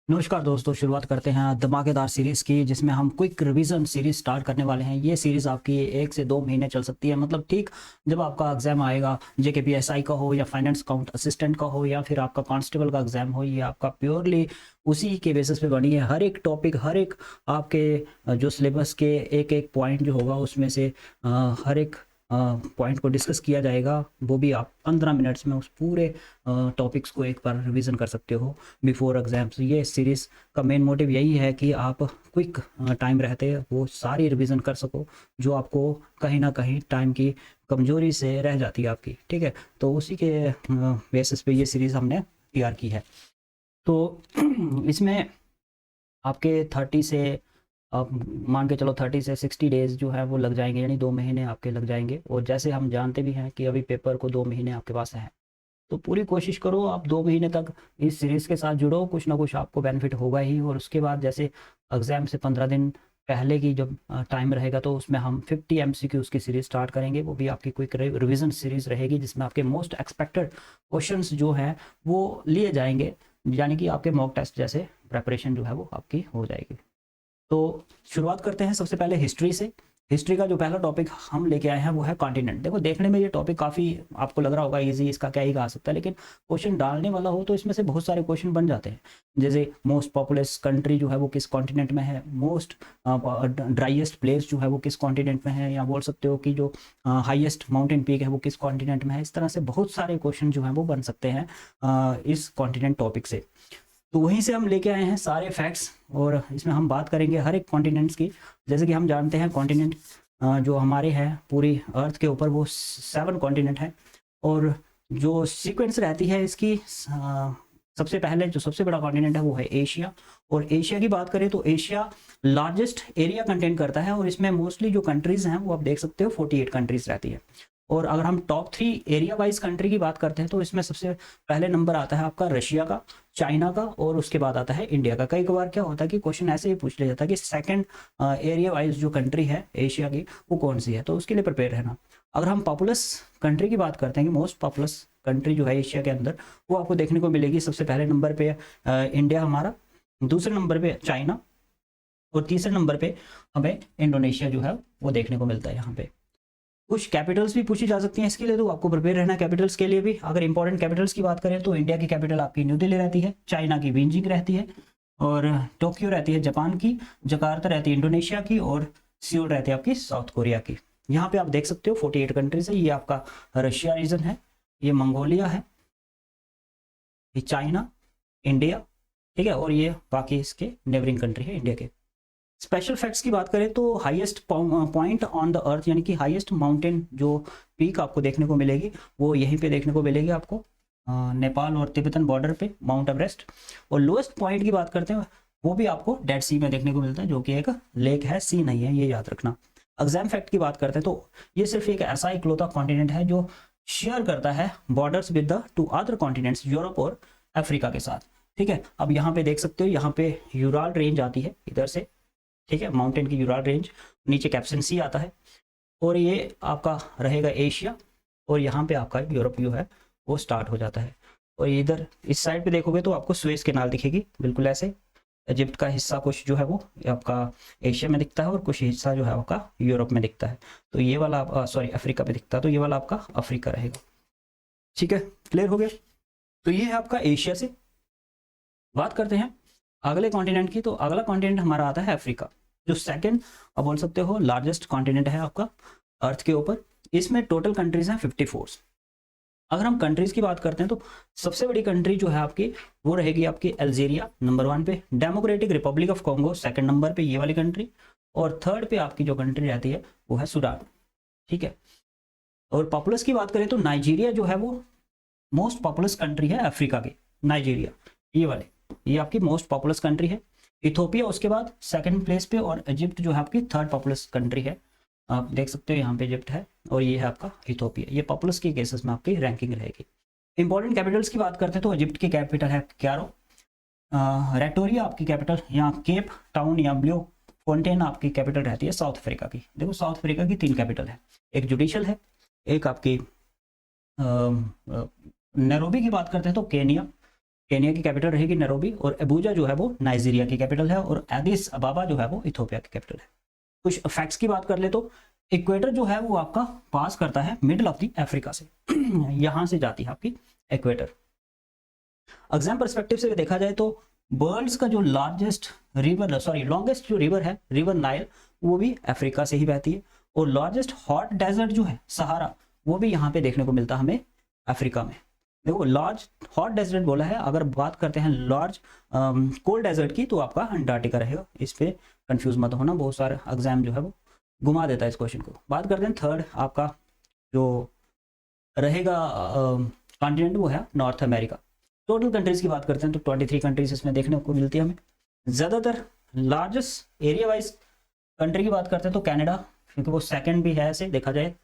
नमस्कार दोस्तों, शुरुआत करते हैं धमाकेदार सीरीज़ की जिसमें हम क्विक रिवीजन सीरीज़ स्टार्ट करने वाले हैं। ये सीरीज़ आपकी 1 से 2 महीने चल सकती है। मतलब ठीक जब आपका एग्ज़ाम आएगा, जेकेपीएसआई का हो या फाइनेंस अकाउंट असिस्टेंट का हो या फिर आपका कांस्टेबल का एग्ज़ाम हो, ये आपका प्योरली उसी के बेसिस पे बनी है। हर एक टॉपिक, हर एक आपके जो सिलेबस के एक-एक पॉइंट जो होगा उसमें से हर एक पॉइंट को डिस्कस किया जाएगा। वो भी आप 15 मिनट्स में उस पूरे टॉपिक्स को एक बार रिवीजन कर सकते हो बिफोर एग्जाम्स। ये सीरीज़ का मेन मोटिव यही है कि आप क्विक टाइम रहते वो सारी रिवीजन कर सको जो आपको कहीं ना कहीं टाइम की कमजोरी से रह जाती है आपकी। ठीक है, तो उसी के बेसिस पे ये सीरीज़ हमने तैयार की है। तो इसमें आपके 30 से आप मान के चलो 30 से 60 डेज़ जो है वो लग जाएंगे, यानी 2 महीने आपके लग जाएंगे। और जैसे हम जानते भी हैं कि अभी पेपर को 2 महीने आपके पास हैं, तो पूरी कोशिश करो आप 2 महीने तक इस सीरीज़ के साथ जुड़ो, कुछ ना कुछ आपको बेनिफिट होगा ही। और उसके बाद जैसे एग्ज़ाम से 15 दिन पहले की जब टाइम रहेगा तो उसमें हम 50 एमसीक्यूज़ की सीरीज़ स्टार्ट करेंगे। वो भी आपकी क्विक रिवीजन सीरीज़ रहेगी जिसमें आपके मोस्ट एक्सपेक्टेड क्वेश्चंस जो हैं वो लिए जाएंगे, यानी कि आपके मॉक टेस्ट जैसे प्रिपरेशन जो है वो आपकी हो जाएगी। तो शुरुआत करते हैं सबसे पहले हिस्ट्री से। हिस्ट्री का जो पहला टॉपिक हम लेके आए हैं वो है कॉन्टिनेंट। देखो, देखने में ये टॉपिक काफ़ी आपको लग रहा होगा इजी, इसका क्या ही कहा सकता है, लेकिन क्वेश्चन डालने वाला हो तो इसमें से बहुत सारे क्वेश्चन बन जाते हैं। जैसे मोस्ट पॉपुलस कंट्री जो है वो किस कॉन्टिनेंट में है, मोस्ट ड्राइएस्ट प्लेस जो है वो किस कॉन्टिनेंट में है, या बोल सकते हो कि जो हाईएस्ट माउंटेन पीक है वो किस कॉन्टिनेंट में है। इस तरह से बहुत सारे क्वेश्चन जो हैं वो बन सकते हैं इस कॉन्टिनेंट टॉपिक से। तो वहीं से हम लेके आए हैं सारे फैक्ट्स, और इसमें हम बात करेंगे हर एक कॉन्टिनेंट्स की। जैसे कि हम जानते हैं कॉन्टिनेंट जो हमारे हैं पूरी अर्थ के ऊपर वो 7 कॉन्टिनेंट हैं। और जो सीक्वेंस रहती है इसकी, सबसे पहले जो सबसे बड़ा कॉन्टिनेंट है वो है एशिया। और एशिया की बात करें तो एशिया लार्जेस्ट एरिया कंटेन करता है, और इसमें मोस्टली जो कंट्रीज हैं वो आप देख सकते हो 48 कंट्रीज रहती है। और अगर हम टॉप 3 एरिया वाइज कंट्री की बात करते हैं तो इसमें सबसे पहले नंबर आता है आपका रशिया का, चाइना का, और उसके बाद आता है इंडिया का। कई बार क्या होता है कि क्वेश्चन ऐसे ही पूछ लिया जाता है कि सेकंड एरिया वाइज जो कंट्री है एशिया की वो कौन सी है, तो उसके लिए प्रिपेयर रहना। अगर हम पॉपुलस कंट्री की बात करते हैं कि मोस्ट पॉपुलस कंट्री जो है एशिया के अंदर, वो आपको देखने को मिलेगी सबसे पहले नंबर पे इंडिया हमारा, दूसरे नंबर पे चाइना, और तीसरे नंबर पे हमें इंडोनेशिया जो है वो देखने को मिलता है। यहाँ पे कुछ कैपिटल्स भी पूछी जा सकती हैं इसके लिए, तो आपको प्रिपेयर रहना है कैपिटल्स के लिए भी। अगर इंपॉर्टेंट कैपिटल्स की बात करें तो इंडिया की कैपिटल आपकी न्यू दिल्ली रहती है, चाइना की बीजिंग रहती है, और टोक्यो रहती है जापान की, जकार्ता रहती है इंडोनेशिया की, और सियोल रहती है आपकी साउथ कोरिया की। यहाँ पे आप देख सकते हो 48 कंट्रीज है। ये आपका रशिया रीजन है, ये मंगोलिया है, ये चाइना, इंडिया, ठीक है, और ये बाकी इसके नेबरिंग कंट्री है इंडिया के। स्पेशल फैक्ट्स की बात करें तो हाईएस्ट पॉइंट ऑन द अर्थ, यानी कि हाईएस्ट माउंटेन जो पीक आपको देखने को मिलेगी वो यहीं पे देखने को मिलेगी आपको, नेपाल और तिब्बतन बॉर्डर पे माउंट एवरेस्ट। और लोएस्ट पॉइंट की बात करते हैं वो भी आपको डेड सी में देखने को मिलता है, जो कि एक लेक है, सी नहीं है, ये याद रखना। एग्जाम फैक्ट की बात करते हैं तो ये सिर्फ एक ऐसा इकलौता कॉन्टिनेंट है जो शेयर करता है borders with the 2 other continents, Europe और अफ्रीका के साथ। ठीक है, अब यहाँ पे देख सकते हो, यहाँ पे यूराल रेंज आती है इधर से, ठीक है, माउंटेन की यूराल रेंज, नीचे कैप्सन सी आता है, और ये आपका रहेगा एशिया, और यहाँ पे आपका यूरोप जो है वो स्टार्ट हो जाता है। और इधर इस साइड पे देखोगे तो आपको सुएज कैनाल दिखेगी, बिल्कुल ऐसे। इजिप्ट का हिस्सा कुछ जो है वो आपका एशिया में दिखता है, और कुछ हिस्सा जो है आपका यूरोप में दिखता है। तो ये वाला सॉरी अफ्रीका में दिखता है, तो ये वाला आपका अफ्रीका रहेगा। ठीक है, क्लियर हो गया। तो ये है आपका एशिया से। बात करते हैं अगले कॉन्टिनेंट की, तो अगला कॉन्टिनेंट हमारा आता है अफ्रीका, जो सेकंड आप बोल सकते हो लार्जेस्ट कॉन्टिनेंट है आपका अर्थ के ऊपर। इसमें टोटल कंट्रीज हैं 54। अगर हम कंट्रीज की बात करते हैं तो सबसे बड़ी कंट्री जो है आपकी वो रहेगी आपकी अल्जीरिया नंबर 1 पे, democratic Republic of Congo second number पे, ये वाली कंट्री, और थर्ड पे आपकी जो कंट्री रहती है वो है सूडान। ठीक है, और पॉपुलस की बात करें तो नाइजीरिया जो है वो मोस्ट पॉपुलस कंट्री है अफ्रीका की, नाइजीरिया ये वाले, ये आपकी मोस्ट पॉपुलस कंट्री है। इथोपिया उसके बाद सेकंड प्लेस पे, और इजिप्ट जो है आपकी थर्ड पॉपुलस कंट्री है। आप देख सकते हो यहाँ पे इजिप्ट है, और ये है आपका इथोपिया। ये पॉपुलस के केसेस में आपकी रैंकिंग रहेगी। इंपॉर्टेंट कैपिटल्स की बात करते हैं तो इजिप्ट की कैपिटल है कैरो, रेटोरिया आपकी कैपिटल, यहाँ केप टाउन या ब्लू फोंटेन आपकी कैपिटल रहती है साउथ अफ्रीका की। देखो साउथ अफ्रीका की 3 कैपिटल है, एक जुडिशल है, एक आपकी नैरोबी की बात करते हैं तो केनिया, केनिया की कैपिटल रहेगी नैरोबी, और अबूजा जो है वो नाइजीरिया की कैपिटल है, और एडिस अबाबा जो है वो इथोपिया की कैपिटल है। कुछ फैक्ट्स की बात कर ले तो इक्वेटर जो है वो आपका पास करता है मिडल ऑफ द अफ्रीका से यहाँ से जाती है आपकी इक्वेटर। एग्जाम पर्सपेक्टिव से देखा जाए तो वर्ल्ड्स का जो लॉन्गेस्ट जो रिवर है, रिवर नाइल, वो भी अफ्रीका से ही बहती है, और लार्जेस्ट हॉट डेजर्ट जो है सहारा, वो भी यहाँ पे देखने को मिलता है हमें अफ्रीका में। देखो लार्ज हॉट डेजर्ट बोला है, अगर बात करते हैं लार्ज कोल्ड डेजर्ट की तो आपका अंटार्कटिका रहेगा। इस पे कंफ्यूज मत होना, बहुत सारे एग्जाम जो है वो घुमा देता है इस क्वेश्चन को। बात करते हैं थर्ड आपका जो रहेगा कॉन्टिनेंट, वो है नॉर्थ अमेरिका। टोटल कंट्रीज की बात करते हैं तो 23 कंट्रीज इसमें देखने को मिलती है हमें। ज़्यादातर लार्जेस्ट एरिया वाइज कंट्री की बात करते हैं तो कनाडा, क्योंकि वो सेकंड भी है ऐसे देखा जाए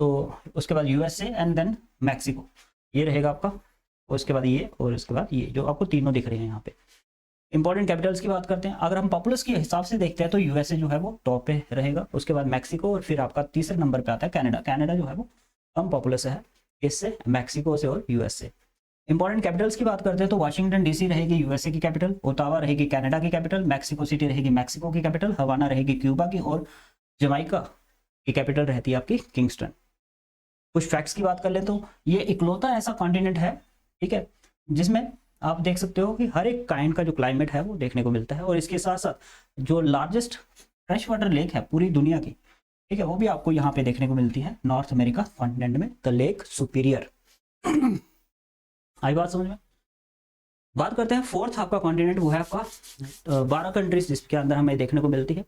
तो, उसके बाद यूएसए एंड देन मैक्सिको, ये रहेगा आपका, और उसके बाद ये, और उसके बाद ये जो आपको तीनों दिख रहे हैं यहाँ पे। इंपॉर्टेंट कैपिटल्स की बात करते हैं, अगर हम पॉपुलस के हिसाब से देखते हैं तो यूएसए जो है वो टॉप पे रहेगा, उसके बाद मैक्सिको, और फिर आपका तीसरे नंबर पे आता है कनाडा। कनाडा जो है वो कम पॉपुलस है इससे, मैक्सिको से और यूएसए। इंपॉर्टेंट कैपिटल्स की बात करते हैं तो वाशिंगटन डीसी रहेगी यूएसए की कैपिटल, ओटावा रहेगी कनाडा की कैपिटल, मैक्सिको सिटी रहेगी मैक्सिको की कैपिटल, हवाना रहेगी क्यूबा की, और जमाइका की कैपिटल रहती है आपकी किंगस्टन। कुछ फैक्ट्स की बात कर ले तो ये इकलौता ऐसा कॉन्टिनेंट है, ठीक है, जिसमें आप देख सकते हो कि हर एक काइंड का जो क्लाइमेट है वो देखने को मिलता है, और इसके साथ साथ जो लार्जेस्ट फ्रेश वाटर लेक है पूरी दुनिया की, ठीक है, वो भी आपको यहाँ पे देखने को मिलती है नॉर्थ अमेरिका कॉन्टिनेंट में, द लेक सुपीरियर। आई बात समझ में। बात करते हैं फोर्थ आपका कॉन्टिनेंट, वो है आपका 12 कंट्रीज जिसके अंदर हमें देखने को मिलती है,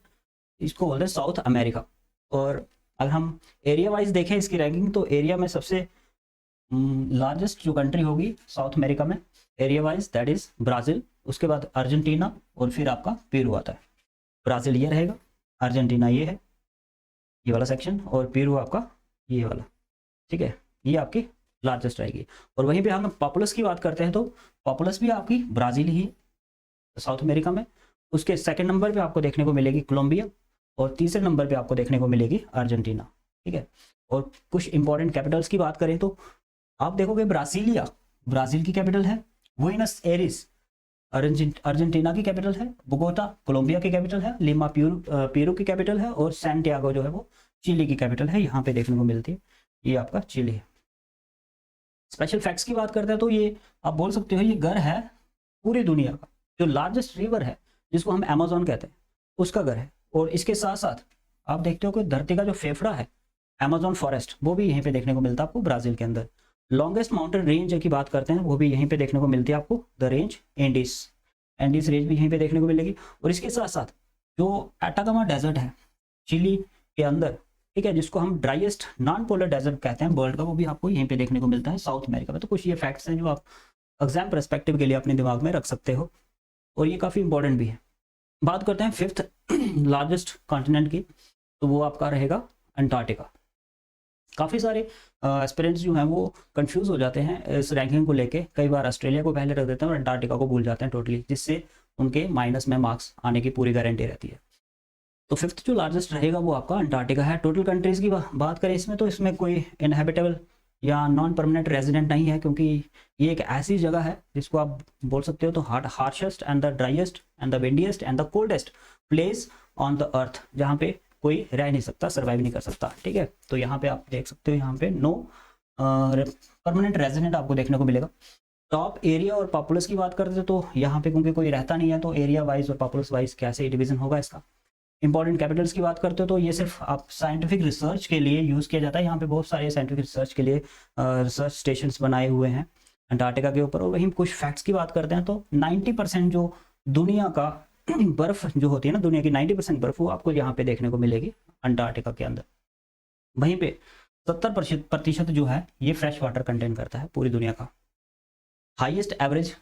इसको बोलते हैं साउथ अमेरिका। और अगर हम एरिया वाइज देखें इसकी रैंकिंग तो एरिया में सबसे लार्जेस्ट जो कंट्री होगी साउथ अमेरिका में area wise, that is Brazil, उसके बाद अर्जेंटीना, और फिर आपका पेरू आता है। ब्राज़ील ये रहेगा, अर्जेंटीना ये है, ये वाला सेक्शन, और पेरू आपका ये वाला, ठीक है, ये आपकी लार्जेस्ट रहेगी। और वहीं पे हम पॉपुलस की बात करते हैं तो पॉपुलस भी आपकी ब्राज़ील ही साउथ अमेरिका में, उसके सेकंड नंबर पे आपको देखने को मिलेगी कोलंबिया, और तीसरे नंबर पे आपको देखने को मिलेगी अर्जेंटीना, ठीक है। और कुछ इंपॉर्टेंट कैपिटल्स की बात करें तो आप देखोगे ब्रासीलिया ब्राज़ील की कैपिटल है, बुएनस एरिस अर्जेंटीना की कैपिटल है, बोगोटा कोलंबिया की कैपिटल है, लिमा पेरू की कैपिटल है, और सैंटियागो जो है वो चिली की कैपिटल है, यहाँ पे देखने को मिलती है, ये आपका चिली है। स्पेशल फैक्ट्स की बात करते हैं तो ये आप बोल सकते हो ये घर है पूरी दुनिया का, जो लार्जेस्ट रिवर है जिसको हम अमेज़न कहते हैं उसका घर है, और इसके साथ साथ आप देखते हो कि धरती का जो फेफड़ा है अमेज़न फॉरेस्ट, वो भी यहीं पे देखने को मिलता है आपको ब्राज़ील के अंदर। लॉन्गेस्ट माउंटेन रेंज की बात करते हैं वो भी यहीं पे देखने को मिलती है आपको, द रेंज एंडीज रेंज भी यहीं पे देखने को मिलेगी। और इसके साथ साथ जो एटाकामा डेजर्ट है चिली के अंदर, ठीक है, जिसको हम ड्राइएस्ट नॉन पोलर डेजर्ट कहते हैं वर्ल्ड का, वो भी आपको यहीं पे देखने को मिलता है साउथ अमेरिका में। तो कुछ ये फैक्ट्स हैं जो आप एग्जाम पर्सपेक्टिव के लिए अपने दिमाग में रख सकते हो, और ये काफ़ी इंपॉर्टेंट भी है। बात करते हैं फिफ्थ लार्जेस्ट कॉन्टिनेंट की, तो वो आपका रहेगा अंटार्कटिका। काफ़ी सारे एस्पिरेंट्स जो हैं वो कंफ्यूज हो जाते हैं इस रैंकिंग को लेके, कई बार ऑस्ट्रेलिया को पहले रख देते हैं और अंटार्कटिका को भूल जाते हैं टोटली, जिससे उनके माइनस में मार्क्स आने की पूरी गारंटी रहती है। तो फिफ्थ जो लार्जेस्ट रहेगा वो आपका अंटार्कटिका है। टोटल कंट्रीज़ की बात करें इसमें तो इसमें कोई इनहेबिटेबल या नॉन परमानेंट रेजिडेंट नहीं है, क्योंकि ये एक ऐसी जगह है जिसको आप बोल सकते हो तो harshest and the driest and the windiest and the coldest place on the earth, जहाँ पे कोई रह नहीं सकता, सर्वाइव नहीं कर सकता, ठीक है। तो यहाँ पे आप देख सकते हो, यहाँ पे नो परमानेंट रेजिडेंट आपको देखने को मिलेगा। टॉप एरिया और पॉपुलस की बात करते तो यहाँ पे क्योंकि कोई रहता नहीं है तो एरिया वाइज और पॉपुलस वाइज कैसे डिवीजन होगा इसका। इंपॉर्टेंट कैपिटल्स की बात करते हो तो ये सिर्फ आप साइंटिफिक रिसर्च के लिए यूज़ किया जाता है, यहाँ पे बहुत सारे साइंटिफिक रिसर्च के लिए रिसर्च स्टेशंस बनाए हुए हैं अंटार्कटिका के ऊपर। और वहीं कुछ फैक्ट्स की बात करते हैं तो 90% जो दुनिया का बर्फ जो होती है ना, दुनिया की 90% बर्फ वो आपको यहाँ पे देखने को मिलेगी अंटार्कटिका के अंदर। वहीं पे 70% जो है ये फ्रेश वाटर कंटेन करता है पूरी दुनिया का। Highest average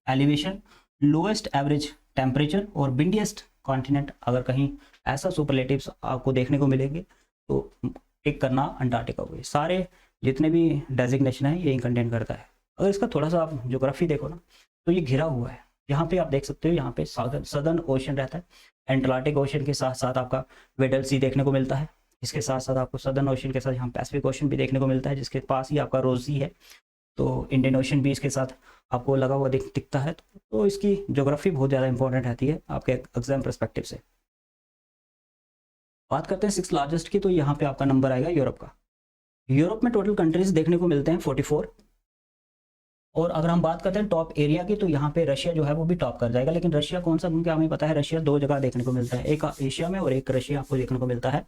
elevation, lowest average temperature और विंडिएस्ट कॉन्टिनेंट, अगर कहीं ऐसा सुपरलेटिव्स आपको देखने को मिलेंगे तो टिक करना अंटार्कटिका हुए। सारे जितने भी डेजिग्नेशन है यही कंटेन करता है। अगर इसका थोड़ा सा आप ज्योग्राफी देखो ना तो ये घिरा हुआ है, यहाँ पे आप देख सकते हो, यहाँ पे सदर्न ओशन रहता है, एटलांटिक ओशन के साथ साथ आपका वेडल सी देखने को मिलता है, इसके साथ साथ आपको सदर्न ओशन के साथ यहाँ पैसिफिक ओशन भी देखने को मिलता है, जिसके पास ही आपका रोज सी है, तो इंडियन ओशन भी इसके साथ आपको लगा हुआ दिखता है तो इसकी ज्योग्राफी बहुत ज़्यादा इंपॉर्टेंट रहती है आपके एग्जाम परस्पेक्टिव से। बात करते हैं 6th लार्जेस्ट की, तो यहाँ पे आपका नंबर आएगा यूरोप का। यूरोप में टोटल कंट्रीज देखने को मिलते हैं 44। और अगर हम बात करते हैं टॉप एरिया की, तो यहाँ पे रशिया जो है वो भी टॉप कर जाएगा। लेकिन रशिया कौन सा, क्योंकि हमें पता है रशिया 2 जगह देखने को मिलता है, एक एशिया में और एक रशिया आपको देखने को मिलता है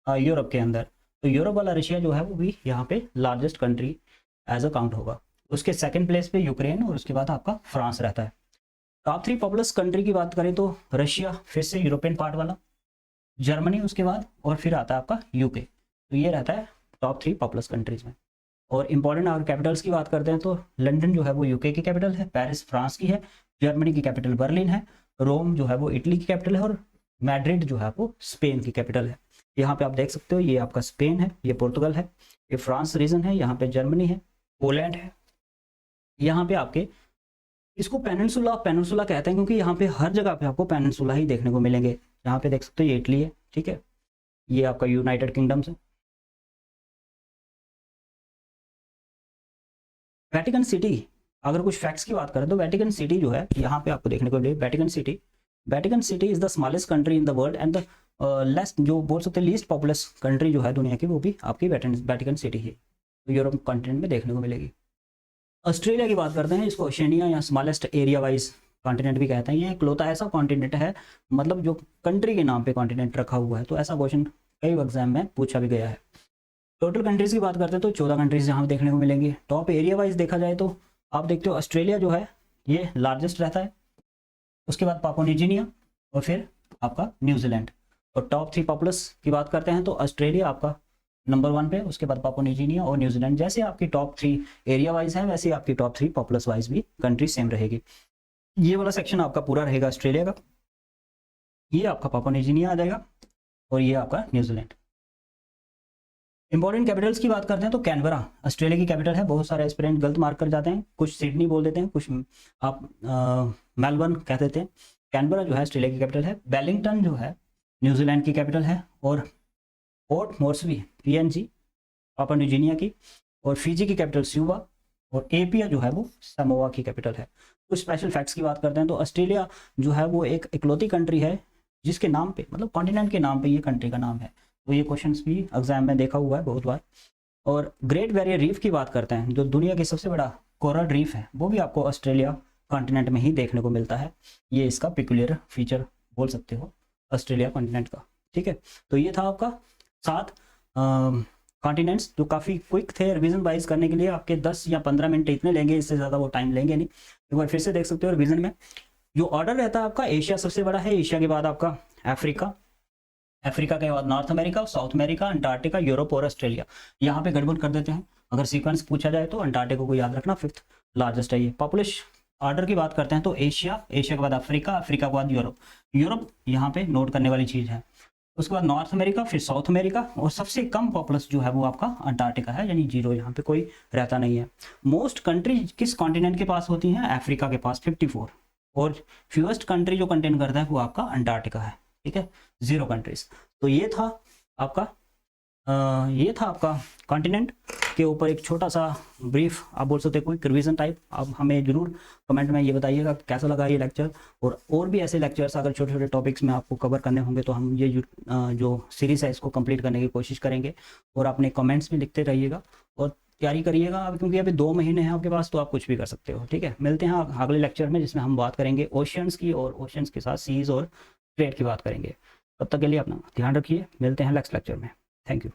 यूरोप के अंदर। तो यूरोप वाला रशिया जो है वो भी यहाँ पे largest country as a count होगा। उसके सेकंड प्लेस पे यूक्रेन और उसके बाद आपका फ्रांस रहता है। टॉप 3 पॉपुलस कंट्री की बात करें तो रशिया, फिर से यूरोपियन पार्ट वाला, जर्मनी उसके बाद, और फिर आता है आपका यूके। तो ये रहता है टॉप 3 पॉपुलस कंट्रीज में। और इंपॉर्टेंट अगर कैपिटल्स की बात करते हैं तो लंदन जो है वो यूके की कैपिटल है, पेरिस फ्रांस की है, जर्मनी की कैपिटल बर्लिन है, रोम जो है वो इटली की कैपिटल है, और मैड्रिड जो है वो स्पेन की कैपिटल है। यहाँ पे आप देख सकते हो ये आपका स्पेन है, ये पोर्तुगल है, ये फ्रांस रीजन है, यहाँ पे जर्मनी है, पोलैंड है। यहाँ पे आपके इसको पेनिनसुला कहते हैं क्योंकि यहाँ पे हर जगह पे आपको पेनिनसुला ही देखने को मिलेंगे। यहाँ पे देख सकते हो ये इटली है, ठीक है, ये आपका यूनाइटेड किंगडम्स है। वेटिकन सिटी, अगर कुछ फैक्ट्स की बात करें तो वेटिकन सिटी जो है यहाँ पे आपको देखने को मिले, Vatican city is the smallest country in the world and the लेस्ट, जो बोल सकते हैं लीस्ट पॉपुलस कंट्री जो है दुनिया की, वो भी आपकी वेटिकन सिटी है, तो यूरोप कॉन्टिनेंट में देखने को मिलेगी। ऑस्ट्रेलिया की बात करते हैं, इसको ओशिनिया या स्मॉलेस्ट एरिया वाइज कॉन्टिनेंट भी कहते हैं। ये इकलौता ऐसा कॉन्टिनेंट है, मतलब जो कंट्री के नाम पे कॉन्टिनेंट रखा हुआ है, तो ऐसा क्वेश्चन कई एग्जाम में पूछा भी गया है। टोटल कंट्रीज की बात करते हैं तो 14 कंट्रीज यहाँ देखने को मिलेंगी। टॉप एरिया वाइज देखा जाए तो आप देखते हो ऑस्ट्रेलिया जो है ये लार्जेस्ट रहता है, उसके बाद पापुआ न्यू गिनिया और फिर आपका न्यूजीलैंड। और टॉप 3 पॉपुलस की बात करते हैं तो ऑस्ट्रेलिया आपका नंबर 1 पे, उसके बाद पापुआ न्यू गिनिया और न्यूजीलैंड। जैसे आपकी टॉप 3 एरिया वाइज है वैसे आपकी टॉप 3 पॉपुलस वाइज भी कंट्री सेम रहेगी। ये वाला सेक्शन आपका पूरा रहेगा ऑस्ट्रेलिया का, ये आपका पापुआ न्यू गिनिया आ जाएगा और ये आपका न्यूजीलैंड। इंपॉर्टेंट कैपिटल्स की बात करते हैं तो कैनबरा ऑस्ट्रेलिया की कैपिटल है। बहुत सारे एस्पिरेंट गलत मार्क कर जाते हैं, कुछ सिडनी बोल देते हैं, कुछ आप मेलबर्न कह देते हैं। कैनबरा जो है ऑस्ट्रेलिया की कैपिटल है। वेलिंगटन जो है न्यूजीलैंड की कैपिटल है। और Port Moresby PNG Papua New Guinea की, और फिजी की कैपिटल स्यूबा, और एपिया जो है वो समोआ की कैपिटल है। कुछ स्पेशल फैक्ट्स की बात करते हैं तो ऑस्ट्रेलिया जो है वो एक इकलौती कंट्री है जिसके नाम पे, मतलब कॉन्टिनेंट के नाम पे ये कंट्री का नाम है। तो ये क्वेश्चंस भी एग्जाम में देखा हुआ है बहुत बार। और ग्रेट बैरियर रीफ की बात करते हैं, जो दुनिया की सबसे बड़ा कोरल रीफ है, वो भी आपको ऑस्ट्रेलिया कॉन्टिनेंट में ही देखने को मिलता है। ये इसका पिकुलियर फीचर बोल सकते हो ऑस्ट्रेलिया कॉन्टिनेंट का, ठीक है। तो ये था आपका 7 कॉन्टिनेंट्स जो काफ़ी क्विक थे। रिवीजन वाइज करने के लिए आपके 10 या 15 मिनट इतने लेंगे, इससे ज़्यादा वो टाइम लेंगे नहीं। एक बार फिर से देख सकते हो रिवीजन में जो ऑर्डर रहता है आपका, एशिया सबसे बड़ा है, एशिया के बाद आपका अफ्रीका, अफ्रीका के बाद north America, south America, Antarctica, Europe और ऑस्ट्रेलिया। यहाँ पे गड़बड़ कर देते हैं, अगर सीक्वेंस पूछा जाए तो अंटार्कटिका को याद रखना, 5th लार्जेस्ट है ये। पॉपुलेशन ऑर्डर की बात करते हैं तो एशिया, एशिया के बाद अफ्रीका, अफ्रीका के बाद यूरोप, यूरोप यहाँ पे नोट करने वाली चीज़ है। उसके बाद नॉर्थ अमेरिका, फिर साउथ अमेरिका, और सबसे कम पॉपुलस जो है वो आपका अंटार्कटिका है, यानी 0, यहाँ पे कोई रहता नहीं है। मोस्ट कंट्री किस कॉन्टिनेंट के पास होती हैं? अफ्रीका के पास 54, और फ्यूएस्ट कंट्री जो कंटेन करता है वो आपका अंटार्कटिका है, ठीक है, 0 कंट्रीज। तो ये था आपका कॉन्टिनेंट के ऊपर एक छोटा सा ब्रीफ, आप बोल सकते हैं कोई रिवीजन टाइप। आप हमें जरूर कमेंट में ये बताइएगा कैसा लगा ये लेक्चर, और भी ऐसे लेक्चर्स अगर छोटे छोटे टॉपिक्स में आपको कवर करने होंगे तो हम ये जो सीरीज़ है इसको कंप्लीट करने की कोशिश करेंगे। और अपने कमेंट्स भी लिखते रहिएगा और तैयारी करिएगा, क्योंकि अभी 2 महीने हैं आपके पास, तो आप कुछ भी कर सकते हो, ठीक है। मिलते हैं अगले लेक्चर में जिसमें हम बात करेंगे ओशियंस की, और ओशियंस के साथ सीज और ट्रेड की बात करेंगे। तब तक के लिए अपना ध्यान रखिए, मिलते हैं नेक्स्ट लेक्चर में। Thank you.